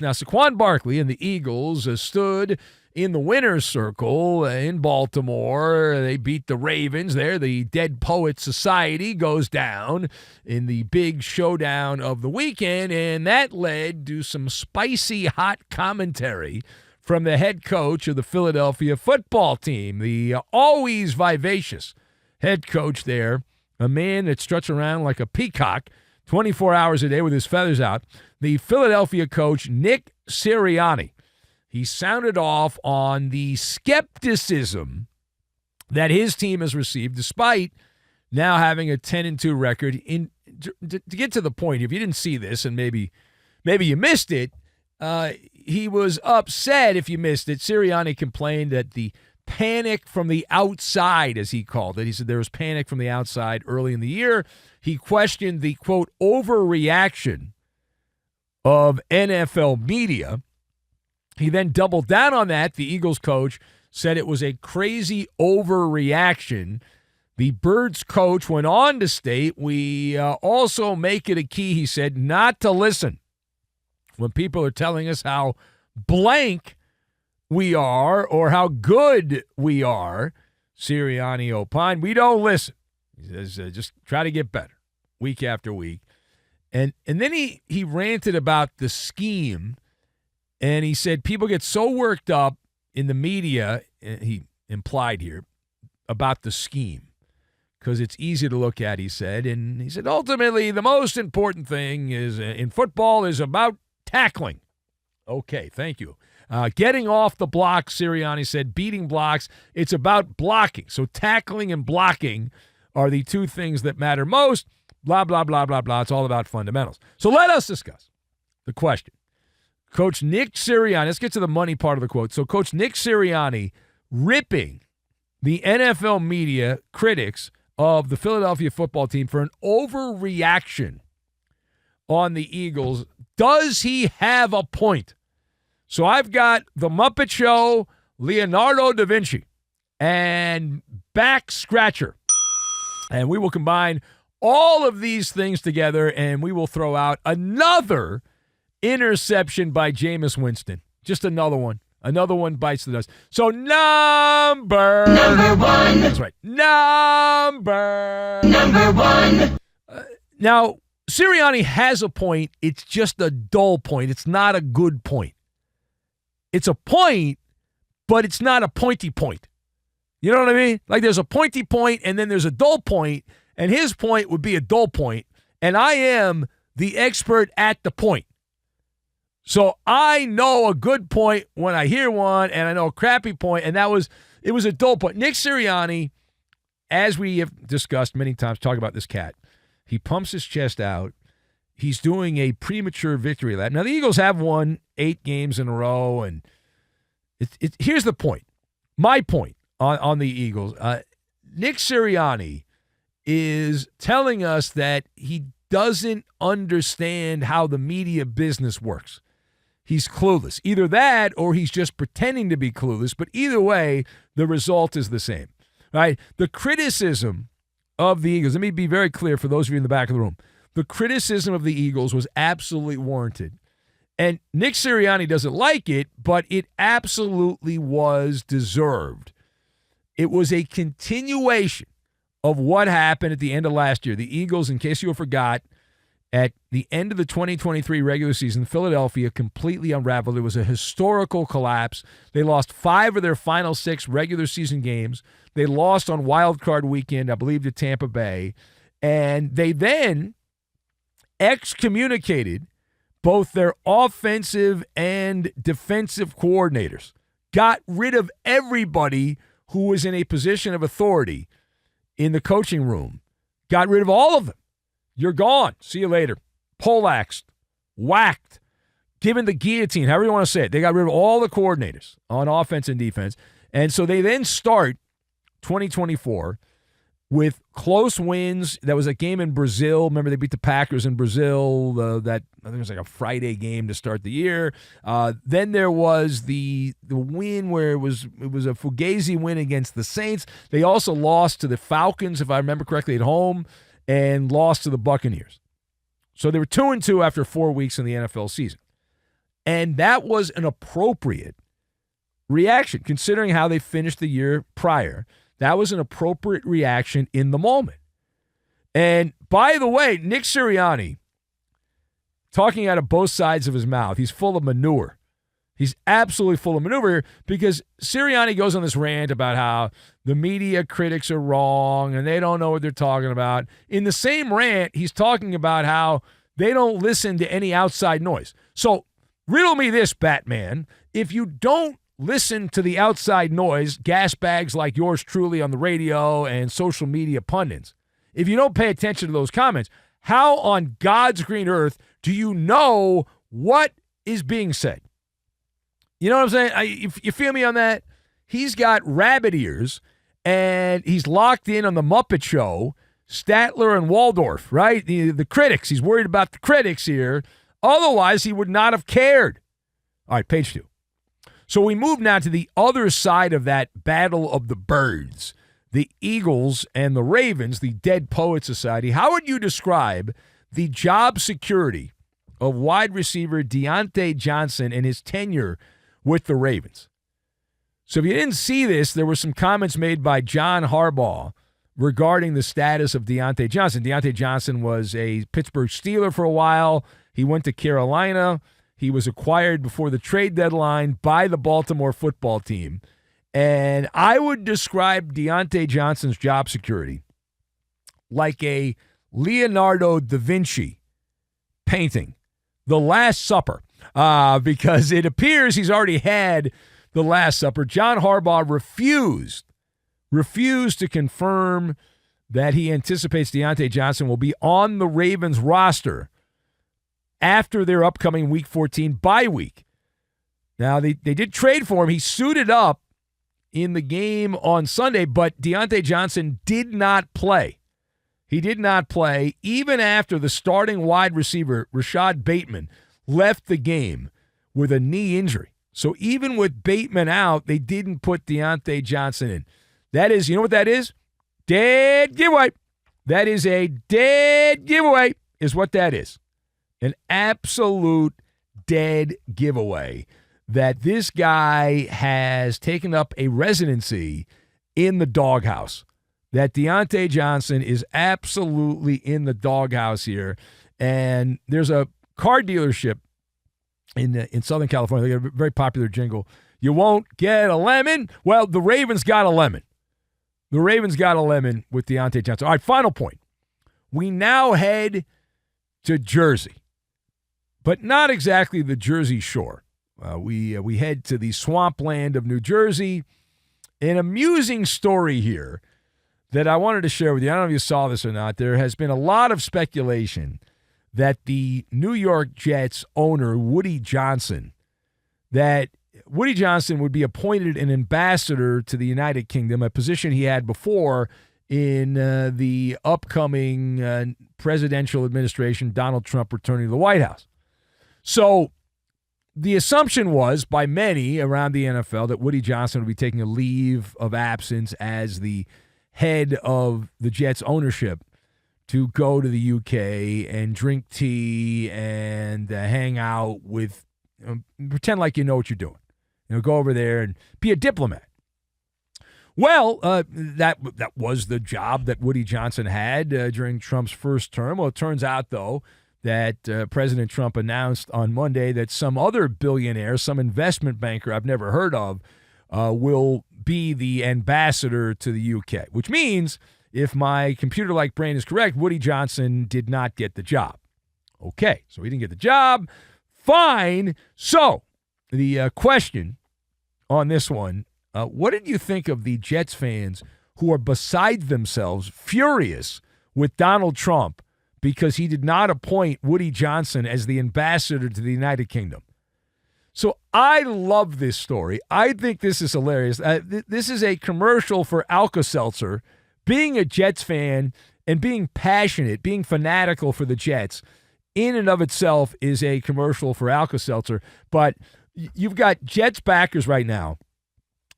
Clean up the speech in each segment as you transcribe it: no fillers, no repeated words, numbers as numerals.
Now, Saquon Barkley and the Eagles stood in the winner's circle in Baltimore. They beat the Ravens there. The Dead Poets Society goes down in the big showdown of the weekend, and that led to some spicy hot commentary from the head coach of the Philadelphia football team, the always vivacious head coach there, a man that struts around like a peacock 24 hours a day with his feathers out, the Philadelphia coach, Nick Sirianni. He sounded off on the skepticism that his team has received, despite now having a 10-2 record. To get to the point, if you didn't see this and maybe you missed it, he was upset if you missed it. Sirianni complained that the panic from the outside, as he called it. He said there was panic from the outside early in the year. He questioned the, quote, overreaction of NFL media. He then doubled down on that. The Eagles coach said it was a crazy overreaction. The Birds coach went on to state, we also make it a key, he said, not to listen when people are telling us how blank we are or how good we are. Sirianni opined, we don't listen. He says, just try to get better week after week. And then he ranted about the scheme, and he said people get so worked up in the media, he implied here, about the scheme because it's easy to look at, he said. And he said, ultimately, the most important thing is in football is about tackling. Okay, thank you. Getting off the block, Sirianni said, beating blocks, it's about blocking. So tackling and blocking are the two things that matter most. Blah, blah, blah, blah, blah. It's all about fundamentals. So let us discuss the question. Coach Nick Sirianni, let's get to the money part of the quote. So Coach Nick Sirianni ripping the NFL media critics of the Philadelphia football team for an overreaction on the Eagles. Does he have a point? So I've got The Muppet Show, Leonardo da Vinci, and Back Scratcher. And we will combine all of these things together, and we will throw out another interception by Jameis Winston. Just another one. Another one bites the dust. So number one. That's right. Number one. Now, Sirianni has a point. It's just a dull point. It's not a good point. It's a point, but it's not a pointy point. You know what I mean? Like there's a pointy point, and then there's a dull point, and his point would be a dull point, and I am the expert at the point. So I know a good point when I hear one, and I know a crappy point, and it was a dull point. Nick Sirianni, as we have discussed many times, talk about this cat. He pumps his chest out. He's doing a premature victory lap. Now, the Eagles have won 8 games in a row, and here's the point. My point on the Eagles. Nick Sirianni is telling us that he doesn't understand how the media business works. He's clueless. Either that or he's just pretending to be clueless, but either way, the result is the same. Right? The criticism of the Eagles, let me be very clear for those of you in the back of the room. The criticism of the Eagles was absolutely warranted. And Nick Sirianni doesn't like it, but it absolutely was deserved. It was a continuation of what happened at the end of last year. The Eagles, in case you forgot, at the end of the 2023 regular season, Philadelphia completely unraveled. It was a historical collapse. They lost 5 of their final 6 regular season games. They lost on Wild Card weekend, I believe, to Tampa Bay. And they then excommunicated both their offensive and defensive coordinators, got rid of everybody who was in a position of authority in the coaching room, got rid of all of them. You're gone. See you later. Poleaxed, whacked, given the guillotine, however you want to say it. They got rid of all the coordinators on offense and defense. And so they then start 2024 with close wins. That was a game in Brazil. Remember, they beat the Packers in Brazil. That I think it was like a Friday game to start the year. Then there was the win where it was a fugazi win against the Saints. They also lost to the Falcons, if I remember correctly, at home, and lost to the Buccaneers. So they were 2-2 after 4 weeks in the NFL season. And that was an appropriate reaction, considering how they finished the year prior. That was an appropriate reaction in the moment. And by the way, Nick Sirianni, talking out of both sides of his mouth, he's full of manure. He's absolutely full of manure because Sirianni goes on this rant about how the media critics are wrong and they don't know what they're talking about. In the same rant, he's talking about how they don't listen to any outside noise. So riddle me this, Batman. If you don't listen to the outside noise, gas bags like yours truly on the radio and social media pundits, if you don't pay attention to those comments, how on God's green earth do you know what is being said? You know what I'm saying? You feel me on that? He's got rabbit ears, and he's locked in on the Muppet Show, Statler and Waldorf, right? The critics. He's worried about the critics here. Otherwise, he would not have cared. All right, page 2. So we move now to the other side of that battle of the birds, the Eagles and the Ravens, the Dead Poet Society. How would you describe the job security of wide receiver Deontay Johnson and his tenure with the Ravens? So if you didn't see this, there were some comments made by John Harbaugh regarding the status of Deontay Johnson. Deontay Johnson was a Pittsburgh Steeler for a while. He went to Carolina. He was acquired before the trade deadline by the Baltimore football team. And I would describe Deontay Johnson's job security like a Leonardo da Vinci painting, The Last Supper, because it appears he's already had The Last Supper. John Harbaugh refused to confirm that he anticipates Deontay Johnson will be on the Ravens roster after their upcoming Week 14 bye week. Now, they did trade for him. He suited up in the game on Sunday, but Deontay Johnson did not play. He did not play even after the starting wide receiver, Rashad Bateman, left the game with a knee injury. So even with Bateman out, they didn't put Deontay Johnson in. That is, you know what that is? Dead giveaway. That is a dead giveaway is what that is. An absolute dead giveaway that this guy has taken up a residency in the doghouse. That Deontay Johnson is absolutely in the doghouse here. And there's a car dealership in Southern California. They got a very popular jingle. You won't get a lemon. Well, the Ravens got a lemon. The Ravens got a lemon with Deontay Johnson. All right, final point. We now head to Jersey, but not exactly the Jersey Shore. We head to the swampland of New Jersey. An amusing story here that I wanted to share with you. I don't know if you saw this or not. There has been a lot of speculation that the New York Jets owner, Woody Johnson, would be appointed an ambassador to the United Kingdom, a position he had before in the upcoming presidential administration, Donald Trump returning to the White House. So the assumption was by many around the NFL that Woody Johnson would be taking a leave of absence as the head of the Jets ownership to go to the UK and drink tea and hang out with, pretend like you know what you're doing. Go over there and be a diplomat. Well, that was the job that Woody Johnson had during Trump's first term. Well, it turns out, though, that President Trump announced on Monday that some other billionaire, some investment banker I've never heard of, will be the ambassador to the UK, which means, if my computer-like brain is correct, Woody Johnson did not get the job. Okay, so he didn't get the job. Fine. So the question on this one, what did you think of the Jets fans who are beside themselves, furious with Donald Trump because he did not appoint Woody Johnson as the ambassador to the United Kingdom? So I love this story. I think this is hilarious. This is a commercial for Alka-Seltzer. Being a Jets fan and being passionate, being fanatical for the Jets, in and of itself is a commercial for Alka-Seltzer. But you've got Jets backers right now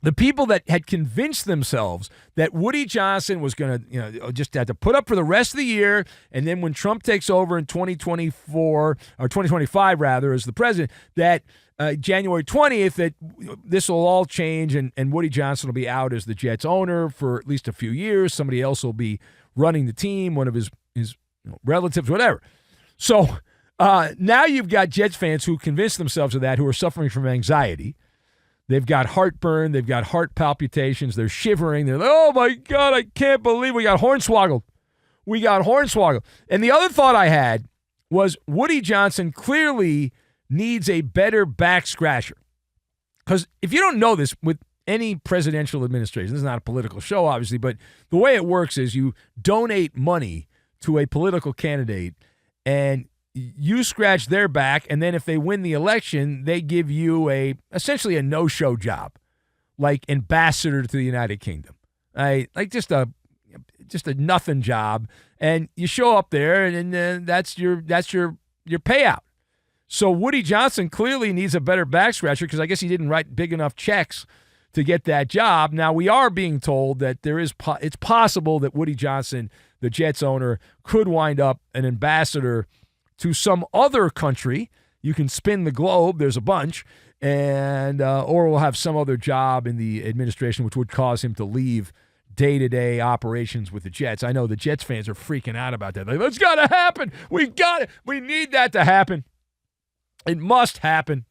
the people that had convinced themselves that Woody Johnson was going to, just had to put up for the rest of the year, and then when Trump takes over in 2024 or 2025 rather as the president, that January 20th that this will all change and Woody Johnson will be out as the Jets owner for at least a few years. Somebody else will be running the team, one of his relatives, whatever. So now you've got Jets fans who convinced themselves of that, who are suffering from anxiety. They've got heartburn. They've got heart palpitations. They're shivering. They're like, oh, my God, I can't believe we got hornswoggled. We got hornswoggled. And the other thought I had was Woody Johnson clearly needs a better back scratcher. Because if you don't know this, with any presidential administration, this is not a political show, obviously, but the way it works is you donate money to a political candidate and you scratch their back, and then if they win the election, they give you essentially a no-show job, like ambassador to the United Kingdom, right? Like just a nothing job, and you show up there, and then that's your payout. So Woody Johnson clearly needs a better back scratcher because I guess he didn't write big enough checks to get that job. Now we are being told that it's possible that Woody Johnson, the Jets owner, could wind up an ambassador to some other country. You can spin the globe. There's a bunch. And or will have some other job in the administration, which would cause him to leave day-to-day operations with the Jets. I know the Jets fans are freaking out about that. Like, that's got to happen. We got it. We need that to happen. It must happen.